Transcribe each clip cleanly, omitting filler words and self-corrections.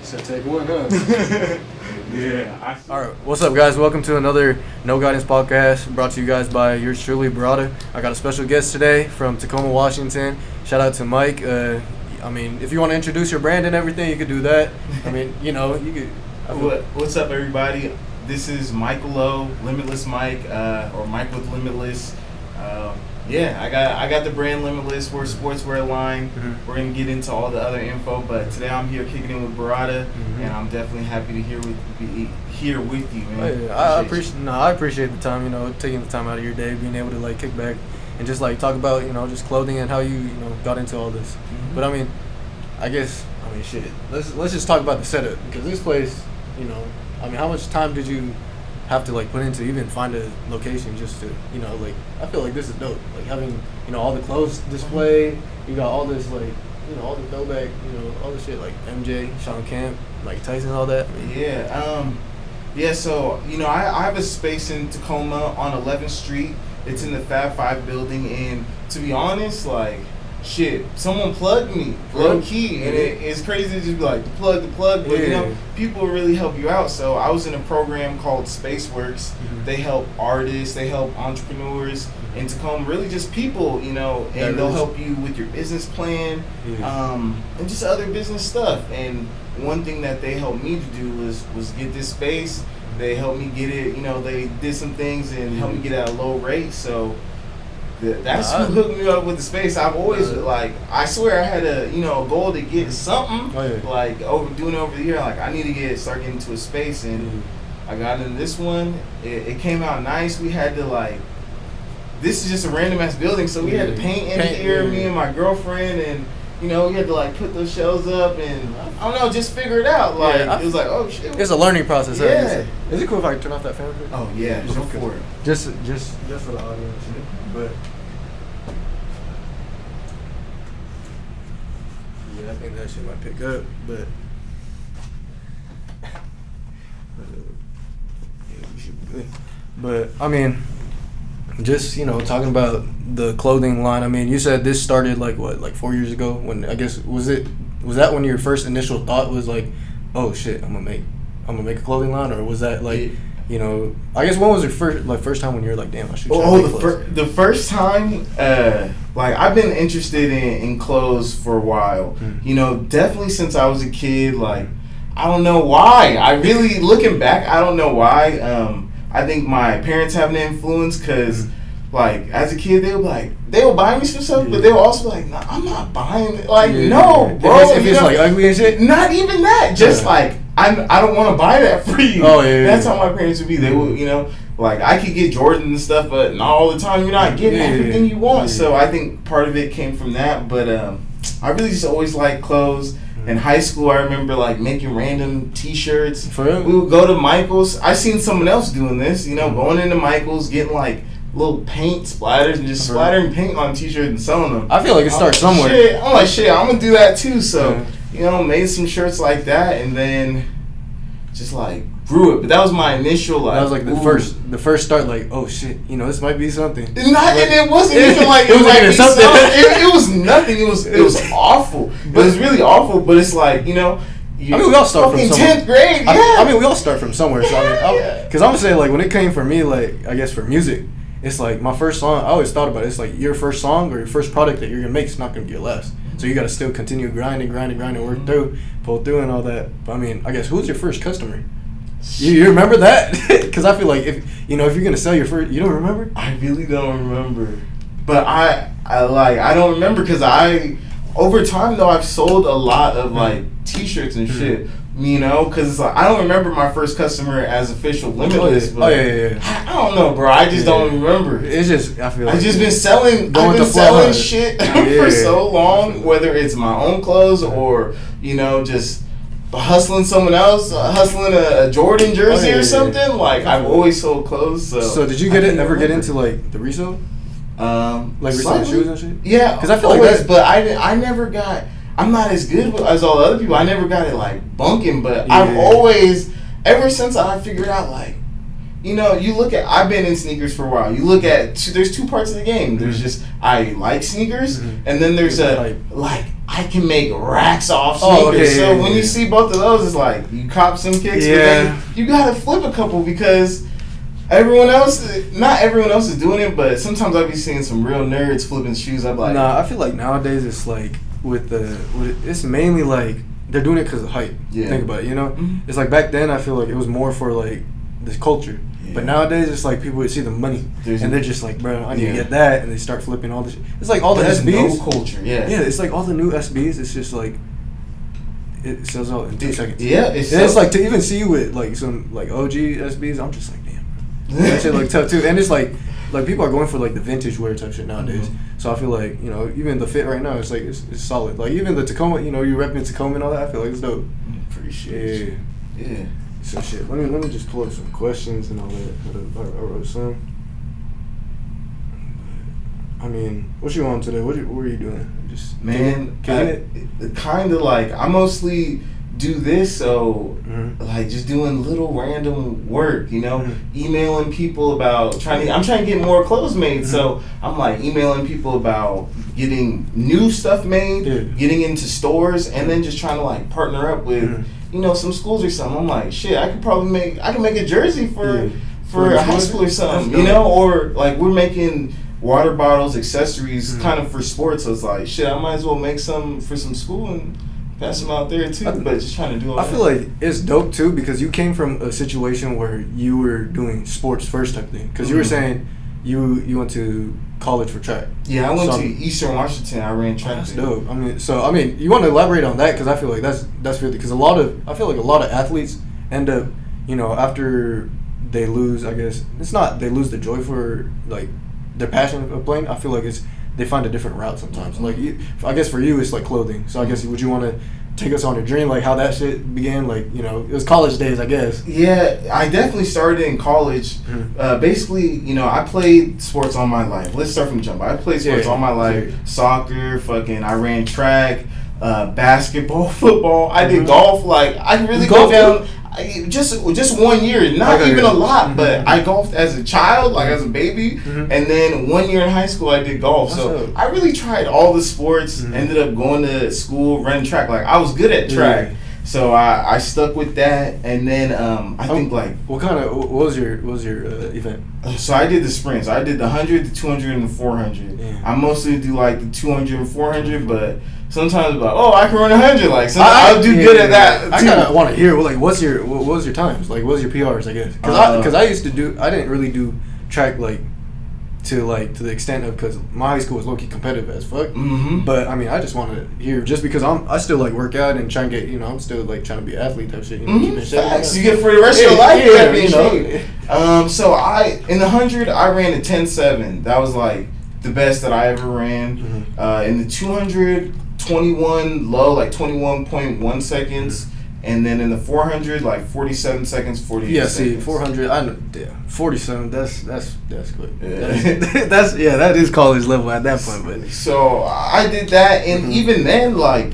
So take one, huh? Yeah. All right, what's up, guys? Welcome to another No Guidance podcast brought to you guys by yours truly, Barada. I got a special guest today from Tacoma, Washington. Shout out to Mike. If you want to introduce your brand and everything, you could do that. You could. What's up, everybody? This is Michael O, Limitless Mike, or Mike with Limitless. I got the brand Limitless. We're a sportswear line. Mm-hmm. We're gonna get into all the other info, but today I'm here kicking in with Barada, and I'm definitely happy to be here with you, man. Oh, yeah. I appreciate the time. Taking the time out of your day, being able to kick back and just talk about just clothing and how you got into all this. Mm-hmm. But let's just talk about the setup, because this place, how much time did you have to put into even find a location just to I feel like this is dope, having all the clothes displayed, you got all this all the throwback, all the shit MJ, Sean Kemp, Tyson, all that. So I have a space in Tacoma on 11th Street. It's in the Fab 5 building, and to be honest, someone plugged me, low key, and it's crazy to just be the plug, but people really help you out. So I was in a program called Spaceworks. Mm-hmm. They help artists, they help entrepreneurs in Tacoma, really just people, and they'll help you with your business plan, and just other business stuff. And one thing that they helped me to do was get this space. They helped me get it, they did some things and helped me get it at a low rate. So that's who hooked me up with the space. I've always I swear I had a goal to get something doing it over the year. I need to start getting to a space, and I got into this one. It came out nice. We had to this is just a random ass building, so we had to paint in here, me and my girlfriend, and we had to put those shelves up, and I don't know, just figure it out. It was oh shit. It's a learning process. Yeah. Is it cool if I turn off that fan? Oh yeah, go for it. Just for the audience. But yeah, I think that shit might pick up. But yeah, we should be good. But just talking about the clothing line. You said this started 4 years ago. When was that when your first initial thought was oh shit, I'm gonna make a clothing line, or was that when was your first time when you were damn, I should try to make clothes? The first time, I've been interested in clothes for a while. Definitely since I was a kid. I don't know why. I really, looking back, I don't know why. I think my parents have an influence, because as a kid, they would buy me some stuff, but they were also nah, I'm not buying it. No, bro. If it's ugly and shit? Not even that. Just I don't want to buy that for you. Oh, yeah. That's how my parents would be. They would, I could get Jordan and stuff, but not all the time. You're not getting everything you want. So I think part of it came from that. But I really just always liked clothes. In high school, I remember making random T-shirts. For real? We would go to Michael's. I seen someone else doing this. Going into Michael's, getting little paint splatters and just splattering paint on T-shirts and selling them. I feel like it starts somewhere. I'm gonna do that too. So made some shirts like that, and then just grew it. But that was my initial that was the first start. Oh shit, this might be something. And it wasn't even it might be something. It was nothing. It was awful. But it's really awful. But it's we all start from somewhere. 10th grade. Yeah. We all start from somewhere. So because I'm gonna say when it came for me, I guess for music, it's my first song. I always thought about it. It's your first song or your first product that you're gonna make is not gonna get less. So you gotta still continue grinding, work through, pull through, and all that. But I guess who's your first customer? You remember that? Because I feel if you're gonna sell your first, you don't remember? I really don't remember. But I don't remember, because over time though I've sold a lot of T-shirts and shit. Because I don't remember my first customer as official Limitless. But I don't know, bro. I just don't remember. It's just I've just been selling. I've been selling shit for so long, whether it's my own clothes or just hustling someone else, hustling a Jordan jersey or something. I've always sold clothes. So did you ever get into the resale? Reselling shoes and shit? Yeah, because I feel always, but I never got. I'm not as good as all the other people. I never got it bunking, but I've always, ever since I figured out you look at, I've been in sneakers for a while. You look at, there's two parts of the game. There's just, I like sneakers, and then there's I I can make racks off sneakers. Oh, okay, so yeah, when you see both of those, it's like you cop some kicks, but then you gotta flip a couple because not everyone else is doing it, but sometimes I be seeing some real nerds flipping shoes. I'm like, nah, I feel like nowadays it's like it's mainly like they're doing it because of hype. Yeah. Think about it, you know? It's like back then I feel like it was more for like this culture. Yeah. But nowadays it's like people would see the money and they're just like, bro, I need to get that, and they start flipping all this shit. It's like all there's the SBs. No culture, yeah. Yeah, it's like all the new SBs, it's just like it sells out in 2 seconds. Yeah, it's like to even see you with like some like OG SBs, I'm just like, damn, bro. That shit look tough too. And it's like people are going for like the vintage wear type shit nowadays. So I feel like, you know, even the fit right now, it's like it's solid. Like even the Tacoma, you know, you repping Tacoma and all that, I feel like it's dope. Appreciate it. Yeah. So shit. Let me just pull up some questions and all that. I wrote some. I mean, what you on today? What were you doing? Just man, it? Kind of like I mostly do this, so like just doing little random work, you know, emailing people about I'm trying to get more clothes made, so I'm like emailing people about getting new stuff made, getting into stores, and then just trying to like partner up with you know, some schools or something. I'm like, shit, I can make a jersey for a high school or something, you know, or like we're making water bottles, accessories, kind of for sports. So it's like, shit, I might as well make some for some school and pass them out there too. But just trying to do all that. I feel like it's dope too because you came from a situation where you were doing sports first type thing. Because you were saying you went to college for track. Yeah, I went to Eastern Washington. I ran track. That's dope. I mean, you want to elaborate on that because I feel like that's really, because I feel like a lot of athletes end up, you know, after they lose, I guess it's not they lose the joy for like their passion of playing. I feel like they find a different route sometimes. Like I guess for you it's like clothing. So I guess would you want to take us on a dream, like how that shit began? Like, you know, it was college days, I guess. Yeah, I definitely started in college. Basically, you know, I played sports all my life. Let's start from the jump. I played sports all my life. Soccer, I ran track, basketball, football. I did golf. Like, I can really go down. Just 1 year, not even a lot, but I golfed as a child, like as a baby, and then 1 year in high school I did golf. So I really tried all the sports. Ended up going to school, running track. Like I was good at track, so I stuck with that. And then I think like what was your event? So I did the sprints. I did the 100, the 200, and the 400. I mostly do like the 200 and 400, but sometimes I'm like, oh, I can run 100. Like, I'll do good at that. I kind of want to hear, like, what was your times? Like, what was your PRs? I guess because I used to I didn't really do track to the extent of, because my high school was low key competitive as fuck. But I mean, I just want to hear, just because I still like work out and try and get, you know, I'm still like trying to be an athlete type shit. You know, keep in shape. Facts. You get for the rest of your life. You know. So in the 100 I ran a 10.7. That was like the best that I ever ran. In the 200. 21 low, like 21.1 seconds, and then in the 400, like 47 seconds, 48 seconds. Yeah, see, 400, I know, 47. That's quick. Yeah. That is college level at that point. But so I did that, and even then, like,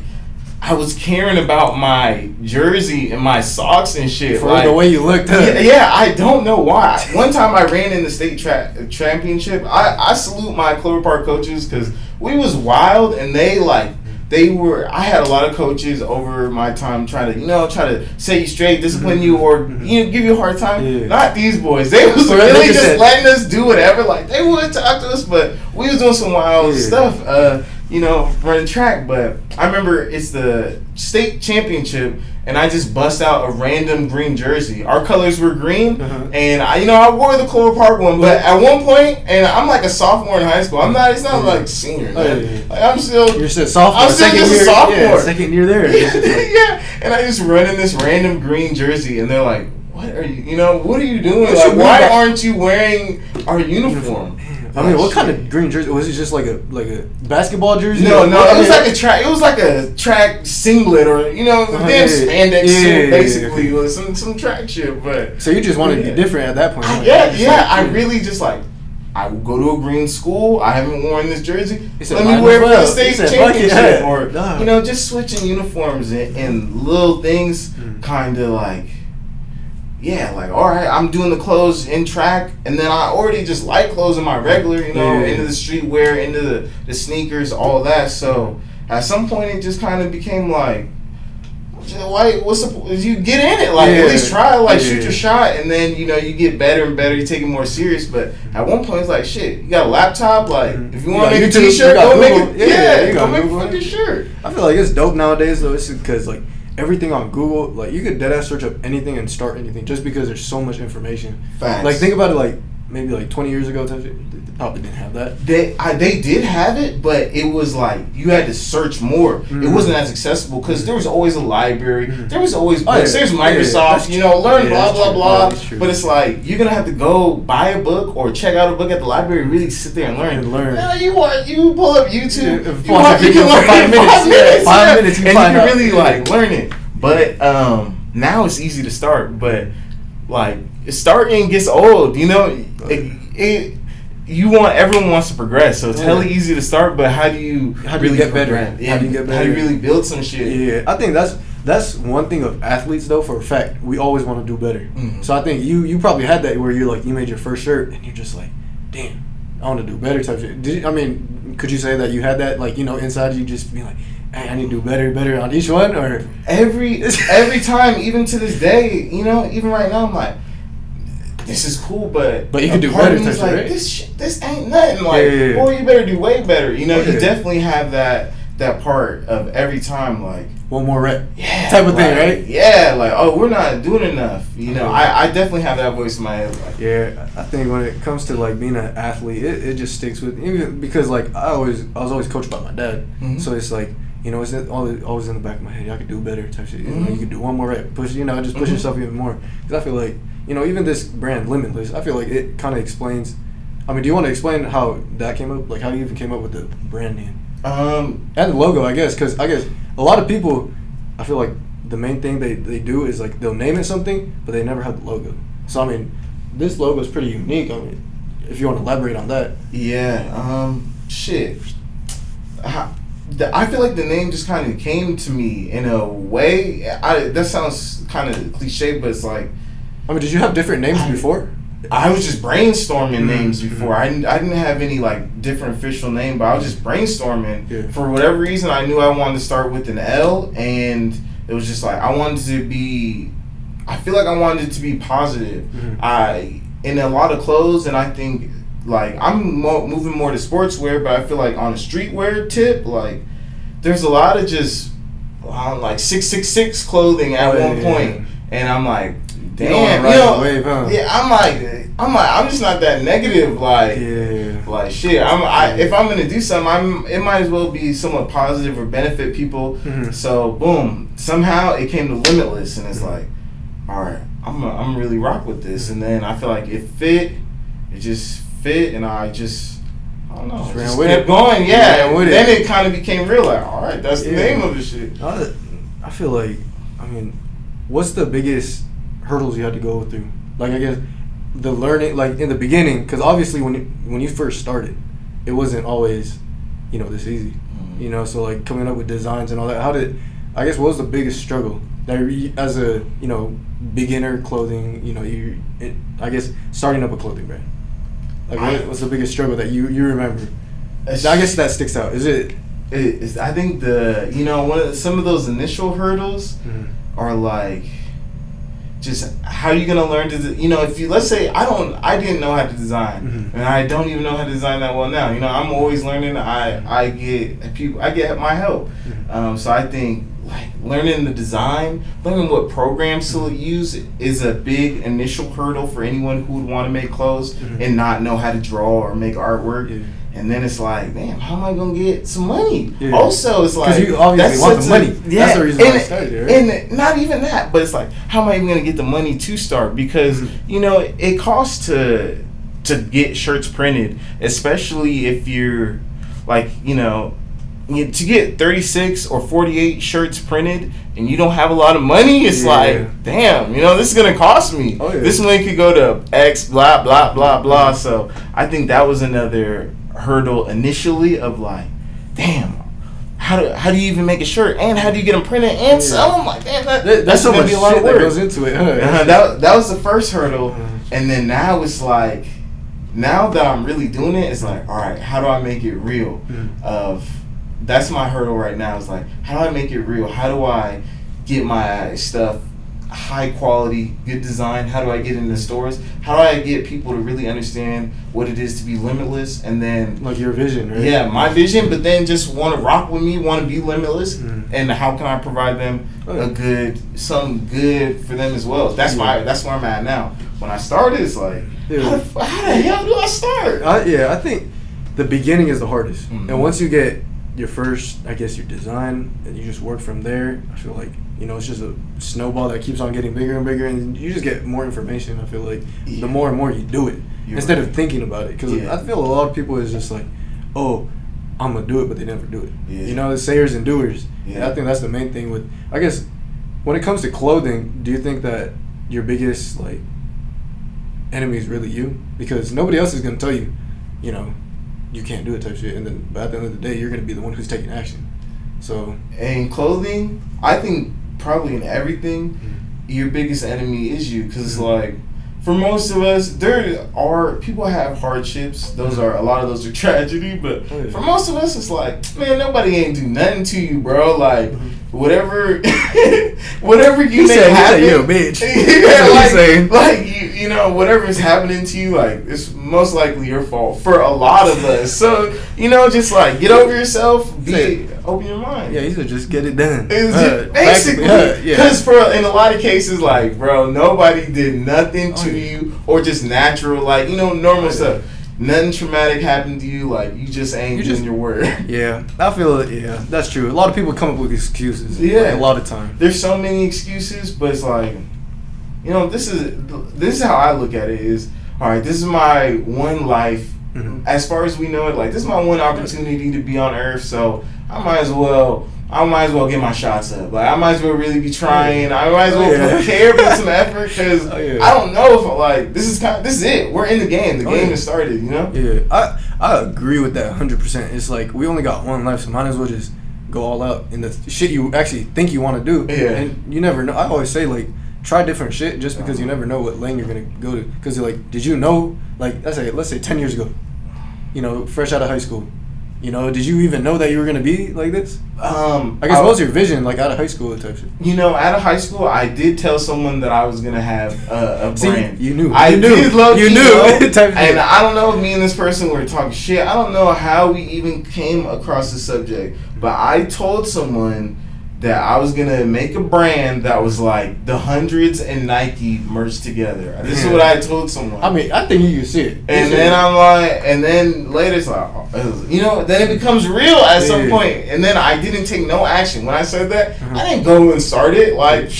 I was caring about my jersey and my socks and shit. For like, the way you looked. Yeah, I don't know why. One time I ran in the state championship. I salute my Clover Park coaches because we was wild, and I had a lot of coaches over my time trying to set you straight, discipline you, or give you a hard time. Yeah. Not these boys. They was really just letting us do whatever. Like, they would talk to us, but we was doing some wild stuff. Running track. But I remember it's the state championship, and I just bust out a random green jersey. Our colors were green, and I wore the Clover Park one. But at one point, and I'm like a sophomore in high school. I'm not. It's not like senior. Man. Like, I'm still. You're still sophomore. I'm still just a sophomore. Yeah, second year there. Yeah, and I just run in this random green jersey, and they're like, "What are you? You know, what are you doing? Like, why aren't you wearing our uniform?" I mean, what kind of green jersey? Was it just like a basketball jersey? No, it was like a track. It was like a track singlet, or damn spandex suit, basically. It was some track shit. But so you just wanted to be different at that point. I really just like, I will go to a green school. I haven't worn this jersey. Let me wear it for the state championship, or just switching uniforms and little things, kind of like. Yeah, like, all right, I'm doing the clothes in track, and then I already just like clothes in my regular, into the streetwear, into the sneakers, all of that. So at some point it just kind of became like, why? You get in it, like at least try, like shoot your shot, and then you get better and better. You take it more serious. But at one point, it's like shit. You got a laptop, like if you want to make a T-shirt, go make it. Go make a fucking shirt. I feel like it's dope nowadays though. It's because like everything on Google, like you could deadass search up anything and start anything just because there's so much information. Facts. Like think about it, like maybe like 20 years ago, they probably didn't have that. They did have it, but it was like you had to search more. It wasn't as accessible because there was always a library. There was always books. There's Microsoft. Learn blah blah blah. But it's like you're gonna have to go buy a book or check out a book at the library. Really sit there and learn. Yeah, you pull up YouTube. You can learn 5 minutes. 5 minutes. And you can really like learn it. But now it's easy to start. But like starting gets old. Everyone wants to progress, so it's hella easy to start, but how do you really get better? Yeah, how do you really build some shit? Yeah, I think that's one thing of athletes though. For a fact, we always want to do better. So I think you probably had that where you're like you made your first shirt and you're just like, damn, I want to do better type shit. Could you say that you had that like inside you just being like, hey, I need to do better on each one, or every time, even to this day, even right now, I'm like, this is cool, but you can do better. Like, right? This ain't nothing. Like, boy, you better do way better. You definitely have that part of every time, like one more rep, type of thing, right? Yeah, like we're not doing enough. I definitely have that voice in my head. Like, yeah, I think when it comes to like being an athlete, it just sticks with even because like I was always coached by my dad, so it's like. It's always in the back of my head. I could do better type shit. You could do one more rep. Push. Just push yourself even more. Because I feel like, even this brand Limitless, I feel like it kind of explains. Do you want to explain how that came up? Like how you even came up with the brand name? And the logo, I guess. Because I guess a lot of people, I feel like the main thing they do is like they'll name it something, but they never have the logo. So this logo is pretty unique. If you want to elaborate on that. Yeah. Shit. I feel like the name just kind of came to me in a way. That sounds kind of cliche, but it's like. Did you have different names before? I was just brainstorming names before. I didn't have any like different official name, but I was just brainstorming. Yeah. For whatever reason, I knew I wanted to start with an L, and it was just like I wanted to be. I feel like I wanted it to be positive. In a lot of clothes, and I think. Like I'm moving more to sportswear, but I feel like on a streetwear tip, like there's a lot of just like 666 clothing at one point, and I'm like, damn, wave, huh? Yeah, I'm just not that negative, like shit. If I'm gonna do something, it might as well be somewhat positive or benefit people. So boom, somehow it came to Limitless, and it's like, all right, I'm really rock with this, and then I feel like it just fit, and I don't know, just kept going, then it kind of became real, like, all right, that's the name of the shit. I feel like, what's the biggest hurdles you had to go through? Like, I guess, the learning, like, in the beginning, because obviously when you first started, it wasn't always, this easy, so, like, coming up with designs and all that, what was the biggest struggle that as a, beginner clothing, I guess, starting up a clothing brand? Like, what's the biggest struggle that you remember? I guess that sticks out. Is it? I think some of those initial hurdles are like, just how are you gonna learn to? If you let's say I didn't know how to design, and I don't even know how to design that well now. I'm always learning. I get my help. So I think. Like learning the design, learning what programs to use is a big initial hurdle for anyone who would want to make clothes and not know how to draw or make artwork. And then it's like, damn, how am I gonna get some money? Also, it's like because you obviously want the money. That's the reason why I started, right? And not even that, but it's like, how am I even gonna get the money to start? Because it costs to get shirts printed, especially if you're like to get 36 or 48 shirts printed and you don't have a lot of money, it's like, damn, this is going to cost me. This money could go to X, blah, blah, blah, blah. So I think that was another hurdle initially of like, damn, how do you even make a shirt? And how do you get them printed and sell them? Like, damn, that's so much shit that goes into it. That was the first hurdle. And then now it's like, now that I'm really doing it, it's like, all right, how do I make it real? that's my hurdle right now. Is like, how do I make it real? How do I get my stuff high quality, good design? How do I get into stores? How do I get people to really understand what it is to be limitless? And then like your vision, right? Yeah, my vision, but then just want to rock with me, want to be limitless, and how can I provide them something good for them as well? That's that's where I'm at now. When I started, it's like, how the hell do I start? I think the beginning is the hardest, and once you get your first, I guess, your design, and you just work from there, I feel like, you know, it's just a snowball that keeps on getting bigger and bigger, and you just get more information. I feel like the more and more you do it, instead of thinking about it, because I feel a lot of people is just like, oh, I'm gonna do it, but they never do it. You know, the sayers and doers. And I think that's the main thing with, I guess, when it comes to clothing. Do you think that your biggest like enemy is really you? Because nobody else is gonna tell you, you know, you can't do it type shit, and then at the end of the day, you're gonna be the one who's taking action. So in clothing, I think probably in everything, your biggest enemy is you, because like, for most of us, there are people have hardships. Those are a lot of those are tragedy, but for most of us, it's like, man, nobody ain't do nothing to you, bro. Like whatever you make happen, you're a bitch. like you know, whatever's happening to you, like it's most likely your fault for a lot of us. So you know, just like get over yourself, open your mind. Yeah, you should just get it done. Basically, because in a lot of cases, like, bro, nobody did nothing to you, or just natural, like, you know, normal stuff. Nothing traumatic happened to you. Like, you just ain't doing your word. Yeah, I feel it. Yeah, that's true. A lot of people come up with excuses. Yeah, like, a lot of time. There's so many excuses, but it's like, you know, this is how I look at it. Is all right. This is my one life. As far as we know it, like, this is my one opportunity to be on Earth. So I might as well get my shots up. Like, I might as well really be trying. I might as well put some effort, because I don't know if like this is it. We're in the game. The game has started. You know. Yeah, I agree with that 100%. It's like we only got one life, so might as well just go all out in the shit you actually think you want to do. Yeah. And you never know. I always say, like, try different shit, just because you never know what lane you're gonna go to. Because like, did you know? Like, let's say 10 years ago, you know, fresh out of high school. You know, did you even know that you were gonna be like this? I guess what was your vision, like, out of high school type shit? You know, out of high school, I did tell someone that I was gonna have a brand. You knew. I knew. You knew. And I don't know if me and this person were talking shit. I don't know how we even came across the subject, but I told someone that I was gonna make a brand that was like the Hundreds and Nike merged together. This is what I told someone. I mean, I think you can see it. And then I'm like, and then later it's like, you know, then it becomes real at some point. And then I didn't take no action. When I said that, I didn't go and start it. Like,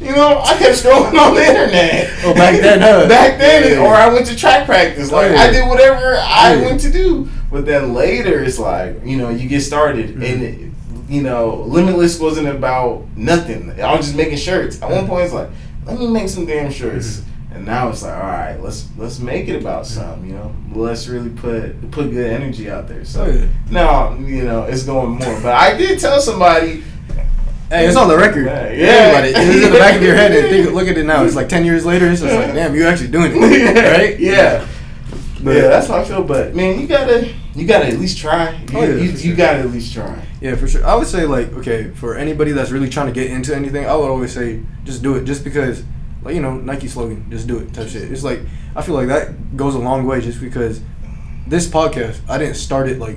you know, I kept scrolling on the internet. Oh, back then, Back then, or I went to track practice. Like, I did whatever I went to do. But then later, it's like, you know, you get started, and you know, Limitless wasn't about nothing. I was just making shirts. At one point, it's like, let me make some damn shirts. And now it's like, all right, let's make it about something, you know. Let's really put good energy out there. So now, you know, it's going more. But I did tell somebody. Hey, it's on the record. Everybody, it's in the back of your head, and look at it now. It's like 10 years later. It's just like, damn, you're actually doing it, right? Yeah. But that's how I feel. But man, you gotta at least try. You gotta at least try. Yeah, for sure. I would say, like, okay, for anybody that's really trying to get into anything, I would always say just do it. Just because, like, you know, Nike slogan, just do it type shit. It's like, I feel like that goes a long way, just because this podcast, I didn't start it like,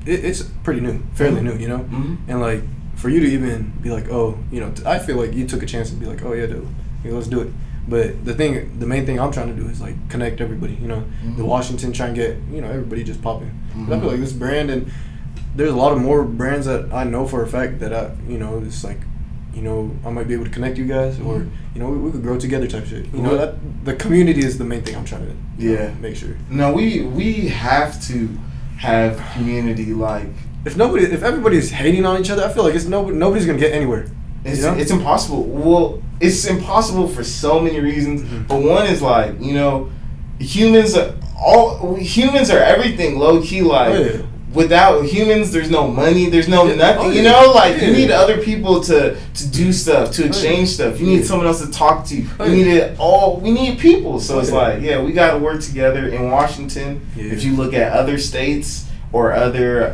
it's pretty new, fairly new, you know? And like, for you to even be like, oh, you know, I feel like you took a chance and be like, oh yeah, dude, let's do it. But the main thing I'm trying to do is like connect everybody, you know, the Washington, try and get, you know, everybody just popping. I feel like this brand, and there's a lot of more brands that I know for a fact that you know, it's like, you know, I might be able to connect you guys, or, you know, we could grow together type shit. You know, that the community is the main thing I'm trying to make sure. No, we have to have community. Like, if everybody's hating on each other, I feel like nobody's gonna get anywhere. It's impossible. Well, it's impossible for so many reasons. But one is, like, you know, humans are everything, low key. Like, without humans, there's no money, there's no nothing. You know, like, you need other people to do stuff, to exchange stuff. You need someone else to talk to. We need people. So it's like, we got to work together in Washington. If you look at other states or other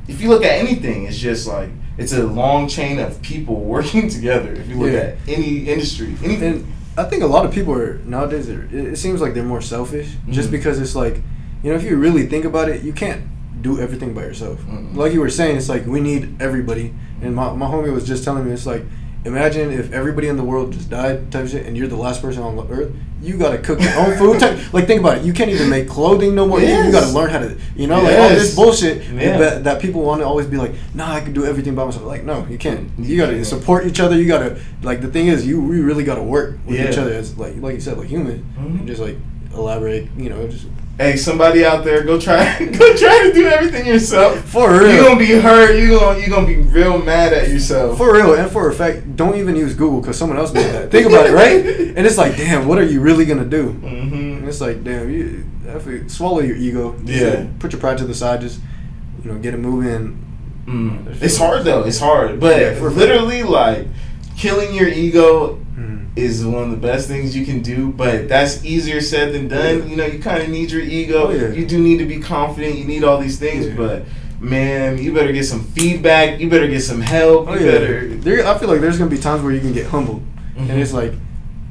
if you look at anything, it's just like it's a long chain of people working together. If you look at any industry, anything. And I think a lot of people are nowadays. It seems like they're more selfish, just because it's like, you know, if you really think about it, you can't do everything by yourself. Like you were saying, it's like we need everybody. And my homie was just telling me, it's like, imagine if everybody in the world just died type of shit, and you're the last person on the earth. You gotta cook your own food. Like, think about it. You can't even make clothing no more. You gotta learn how to, you know, like all this bullshit that people want to always be like, nah, I can do everything by myself. Like, no, you can't. You gotta support each other. You gotta, like, the thing is, we really gotta work with each other as, like you said, like humans. And just like elaborate, you know, just. Hey, somebody out there, go try to do everything yourself. For real. You're gonna be hurt. You're gonna be real mad at yourself. For real, and for a fact, don't even use Google because someone else made that. Think about it, right? And it's like, damn, what are you really gonna do? And it's like, damn, you swallow your ego. Put your pride to the side. Just, you know, get it moving. It's hard though. It's hard, but literally, like, killing your ego is one of the best things you can do, but that's easier said than done. You know, you kind of need your ego. You do need to be confident. You need all these things, but man, you better get some feedback. You better get some help. I feel like there's gonna be times where you can get humbled, and it's like,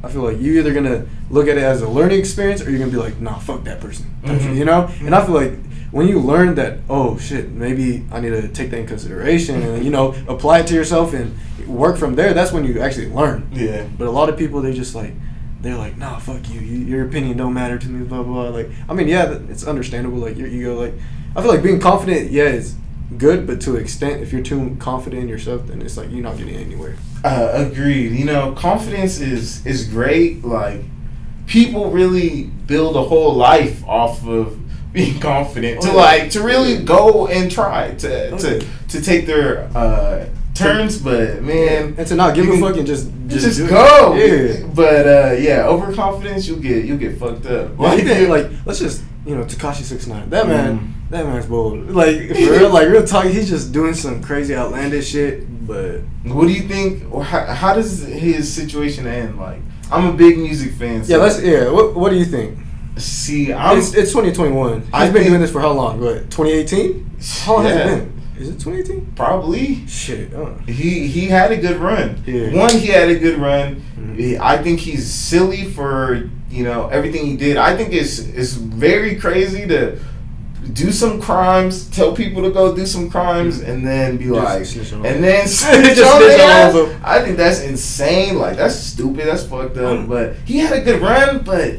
I feel like you're either gonna look at it as a learning experience, or you're gonna be like, nah, fuck that person. You know, and I feel like when you learn that, oh shit, maybe I need to take that in consideration, and, you know, apply it to yourself and work from there, that's when you actually learn. But a lot of people, they're like, nah, fuck you, your opinion don't matter to me, blah blah. Like, I mean, it's understandable, like your ego, like, I feel like being confident, is good, but to an extent, if you're too confident in yourself, then it's like you're not getting anywhere. Agreed. You know, confidence is great. Like, people really build a whole life off of being confident, to really go and try to take their turns, but man, and to not give a fuck and just go. But overconfidence, you'll get fucked up. Like let's just, you know, Tekashi 6ix9ine. That man's bold. Like, for real, like, real talk, he's just doing some crazy outlandish shit. But what do you think? Or how does his situation end? Like, I'm a big music fan. So What do you think? See, it's 2021. He's been doing this for how long? What, 2018? How long has it been? Is it 2018? Probably. Shit. He had a good run. He had a good run. I think he's silly for, you know, everything he did. I think it's very crazy to do some crimes, tell people to go do some crimes, and then be like, and then snitch on them. I think that's insane. Like, that's stupid. That's fucked up. But he had a good run, but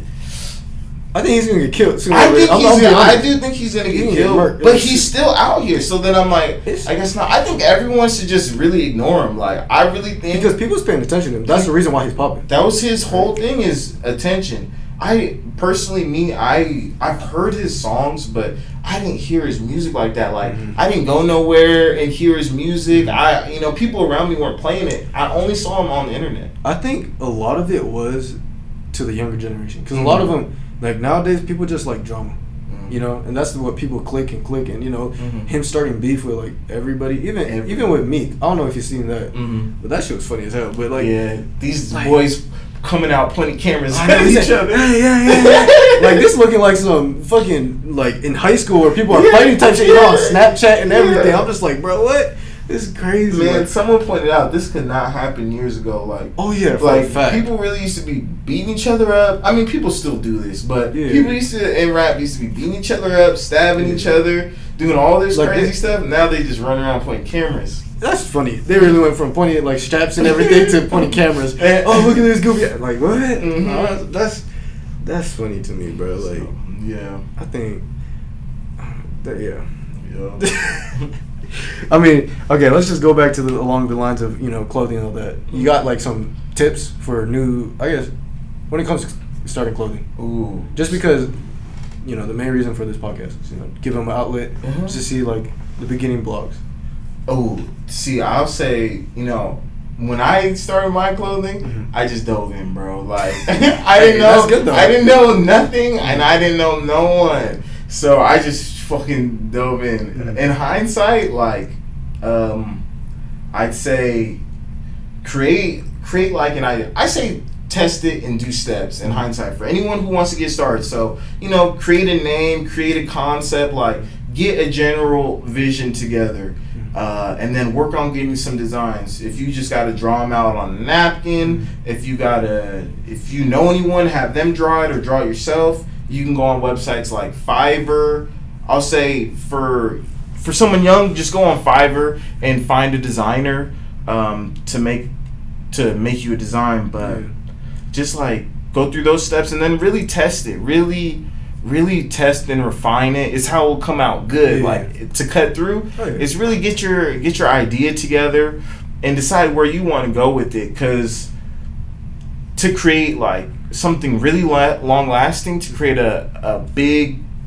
I think he's gonna get killed soon. I do think he's gonna get killed, but he's still out here. So then I'm like, I guess not. I think everyone should just really ignore him. Like, I really think, because people's paying attention to him. That's the reason why he's popping. That was his whole thing, is attention. I personally, I've heard his songs, but I didn't hear his music like that. Like, I didn't go nowhere and hear his music. People around me weren't playing it. I only saw him on the internet. I think a lot of it was to the younger generation, because a lot of them, like, nowadays, people just like drama, you know, and that's what people click, and you know, him starting beef with like everybody, even with Meek. I don't know if you've seen that, but that shit was funny as hell. But like, these boys coming out pointing cameras at each other. Like, this looking like some fucking, like, in high school where people are fighting type shit, you know, on Snapchat and everything. I'm just like, bro, what? This is crazy. Man, someone pointed out this could not happen years ago. Like, fact. People really used to be beating each other up. I mean, people still do this, but people in rap used to be beating each other up, stabbing each other, doing all this crazy stuff. Now they just run around pointing cameras. That's funny. They really went from pointing like straps and everything to pointing cameers. Oh, look at this goofy. Like, what? That's funny to me, bro. Like, I think that, I mean, okay, let's just go back to along the lines of, you know, clothing and all that. You got like some tips for new, I guess, when it comes to starting clothing? Ooh. Just because, you know, the main reason for this podcast is, you know, give them an outlet just to see like the beginning blogs. Oh, see, I'll say, you know, when I started my clothing, I just dove in, bro. Like, I didn't know, that's good, though. I didn't know nothing, and I didn't know no one. So I just fucking dove in. In hindsight, like, I'd say create like I say test it and do steps in hindsight for anyone who wants to get started. So, you know, create a name, create a concept, like get a general vision together, and then work on getting some designs. If you just got to draw them out on a napkin, if you know anyone, have them draw it or draw it yourself. You can go on websites like Fiverr. I'll say for someone young, just go on Fiverr and find a designer to make you a design. But just like go through those steps and then really test it. Really test and refine it. It's how it will come out good. Like to cut through, it's really get your idea together and decide where you want to go with it. Because to create like something really long lasting, to create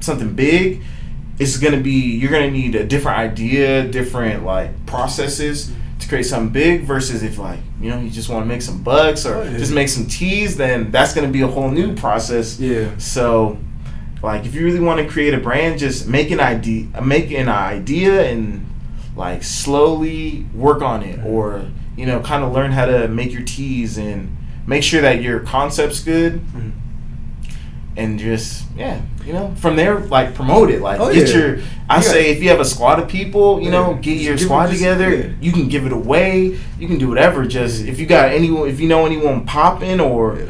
something big, it's gonna be, you're gonna need a different idea, different like processes to create something big. Versus if like you just want to make some bucks or just make some teas, then that's gonna be a whole new process. So like if you really want to create a brand, just make an idea and like slowly work on it, or kind of learn how to make your teas and make sure that your concept's good. And just from there, like promote it. Like say if you have a squad of people, get your squad together. You can give it away. You can do whatever. Just if you know anyone popping or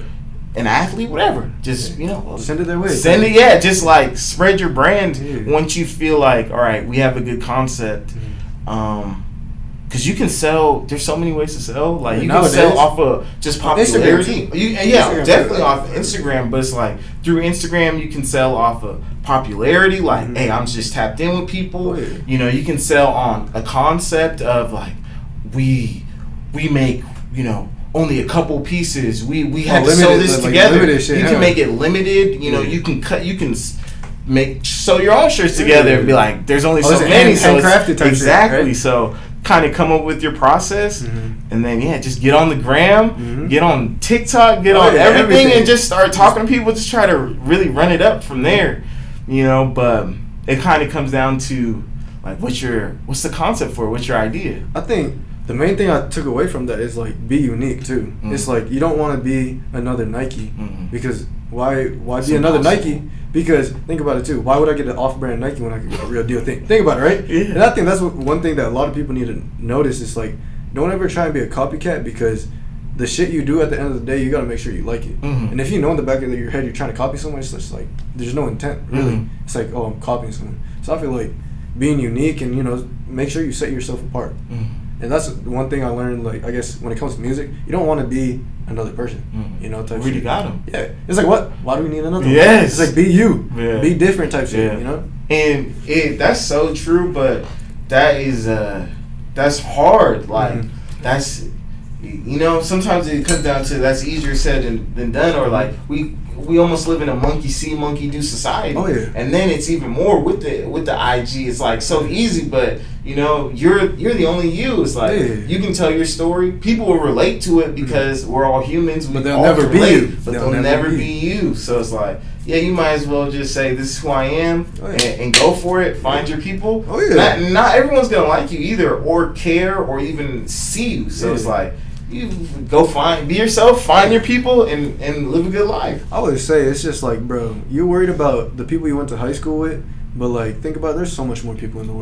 an athlete, whatever, just send it their way. Send it, just like spread your brand once you feel like, all right, we have a good concept. Because you can sell. There's so many ways to sell. Like you can sell off of just popularity. Definitely off of Instagram. But it's like through Instagram, you can sell off of popularity. Like, hey, I'm just tapped in with people. You can sell on a concept of like we make only a couple pieces. We had to sell this together. You can make it limited. You can sew your own shirts together and be like, there's only so many. So exactly. Right? So kind of come up with your process, and then just get on the gram, get on TikTok, get on everything, and just start talking to people. Just try to really run it up from there, But it kind of comes down to like, what's the concept for it? What's your idea? I think the main thing I took away from that is like, be unique too. It's like you don't want to be another Nike, because why be another Nike? Because think about it too. Why would I get an off-brand Nike when I can get a real deal thing? Think about it, right? And I think that's one thing that a lot of people need to notice is like, don't ever try and be a copycat, because the shit you do at the end of the day, you got to make sure you like it. And if you know in the back of your head you're trying to copy someone, it's just like there's no intent really. It's like, oh, I'm copying someone. So I feel like being unique and make sure you set yourself apart. And that's one thing I learned, like, I guess, when it comes to music, you don't want to be another person, type really shit. got him. Yeah. It's like, what? Why do we need another one? Yes. It's like, be you. Be different type shit, And that's so true, but that's hard. Like, that's, sometimes it comes down to that's easier said than done, or like, we almost live in a monkey see, monkey do society. And then it's even more with the IG. It's like so easy, but you're the only you. It's like you can tell your story. People will relate to it because we're all humans. But they'll never be you. But they'll never be you. So it's like, you might as well just say, this is who I am, and go for it. Find your people. Not everyone's gonna like you either, or care, or even see you. So it's like, you go be yourself, find your people, and live a good life. I always say, it's just like, bro, you're worried about the people you went to high school with, but like, think about it, there's so much more people in the world.